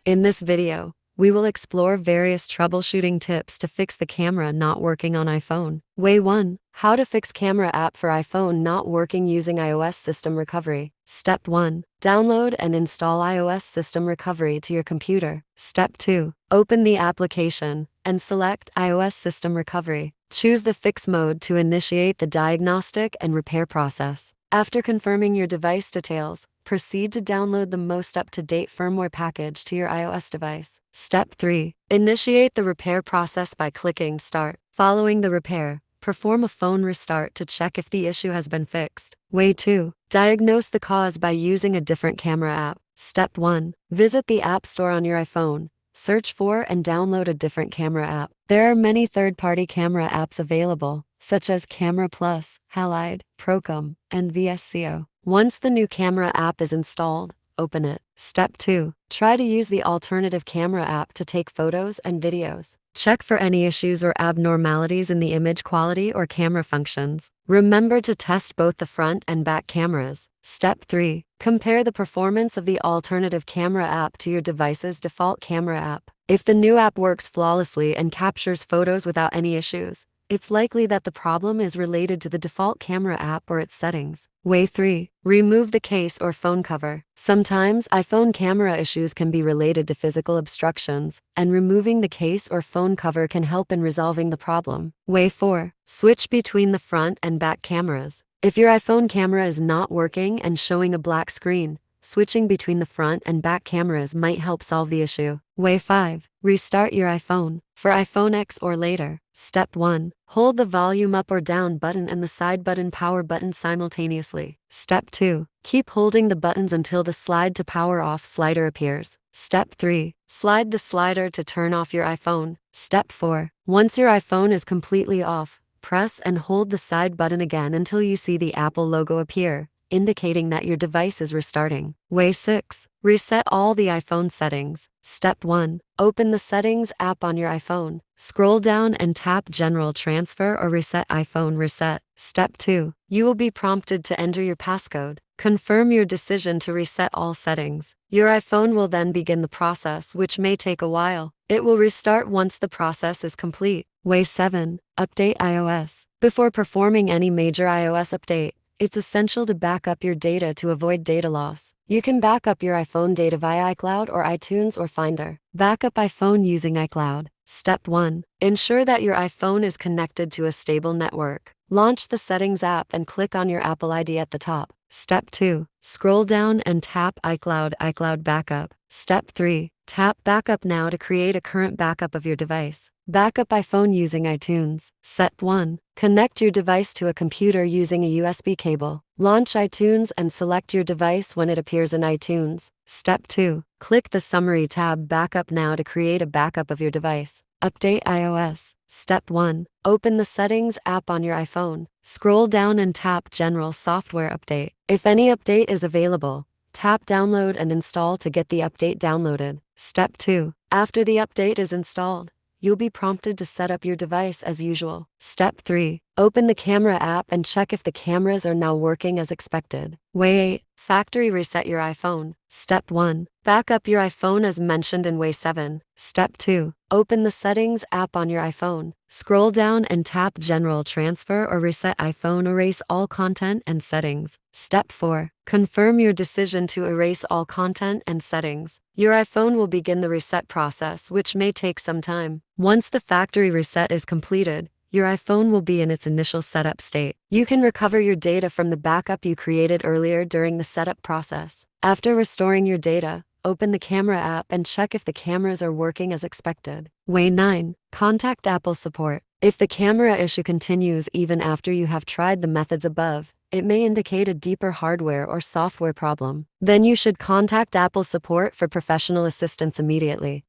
In this video, we will explore various troubleshooting tips to fix the camera not working on iPhone. Way 1. How to fix camera app for iPhone not working using iOS System Recovery. Step 1. Download and install iOS System Recovery to your computer. Step 2. Open the application and select iOS System Recovery. Choose the fix mode to initiate the diagnostic and repair process. After confirming your device details, proceed to download the most up-to-date firmware package to your iOS device. Step 3. Initiate the repair process by clicking Start. Following the repair, perform a phone restart to check if the issue has been fixed. Way 2. Diagnose the cause by using a different camera app. Step 1. Visit the App Store on your iPhone. Search for and download a different camera app. There are many third-party camera apps available, such as Camera Plus, Halide, Procom, and VSCO. Once the new camera app is installed, open it. Step 2. Try to use the alternative camera app to take photos and videos. Check for any issues or abnormalities in the image quality or camera functions. Remember to test both the front and back cameras. Step 3. Compare the performance of the alternative camera app to your device's default camera app. If the new app works flawlessly and captures photos without any issues, it's likely that the problem is related to the default camera app or its settings. Way 3. Remove the case or phone cover. Sometimes iPhone camera issues can be related to physical obstructions, and removing the case or phone cover can help in resolving the problem. Way 4. Switch between the front and back cameras. If your iPhone camera is not working and showing a black screen, switching between the front and back cameras might help solve the issue. Way 5. Restart your iPhone. For iPhone X or later, Step 1. Hold the volume up or down button and the side button power button simultaneously. Step 2. Keep holding the buttons until the slide to power off slider appears. Step 3. Slide the slider to turn off your iPhone. Step 4. Once your iPhone is completely off, press and hold the side button again until you see the Apple logo appear, indicating that your device is restarting. Way 6. Reset all the iPhone settings. Step 1. Open the Settings app on your iPhone. Scroll down and tap General Transfer or Reset iPhone Reset. Step 2. You will be prompted to enter your passcode. Confirm your decision to reset all settings. Your iPhone will then begin the process, which may take a while. It will restart once the process is complete. Way 7. Update iOS. Before performing any major iOS update, it's essential to back up your data to avoid data loss. You can back up your iPhone data via iCloud or iTunes or Finder. Back up iPhone using iCloud. Step 1. Ensure that your iPhone is connected to a stable network. Launch the Settings app and click on your Apple ID at the top. Step 2. Scroll down and tap iCloud Backup. Step 3. Tap Backup Now to create a current backup of your device. Backup iPhone using iTunes. Step 1. Connect your device to a computer using a USB cable. Launch iTunes and select your device when it appears in iTunes. Step 2. Click the Summary tab Backup Now to create a backup of your device. Update iOS. Step 1. Open the Settings app on your iPhone. Scroll down and tap General Software Update. If any update is available, tap Download and Install to get the update downloaded. Step 2. After the update is installed, you'll be prompted to set up your device as usual. Step 3. Open the camera app and check if the cameras are now working as expected. Way 8. Factory reset your iPhone. Step 1. Back up your iPhone as mentioned in Way 7. Step 2. Open the Settings app on your iPhone. Scroll down and tap General Transfer or Reset iPhone. Erase all content and settings. Step 4. Confirm your decision to erase all content and settings. Your iPhone will begin the reset process, which may take some time. Once the factory reset is completed, your iPhone will be in its initial setup state. You can recover your data from the backup you created earlier during the setup process. After restoring your data, open the camera app and check if the cameras are working as expected. Way 9. Contact Apple support. If the camera issue continues even after you have tried the methods above, it may indicate a deeper hardware or software problem. Then you should contact Apple support for professional assistance immediately.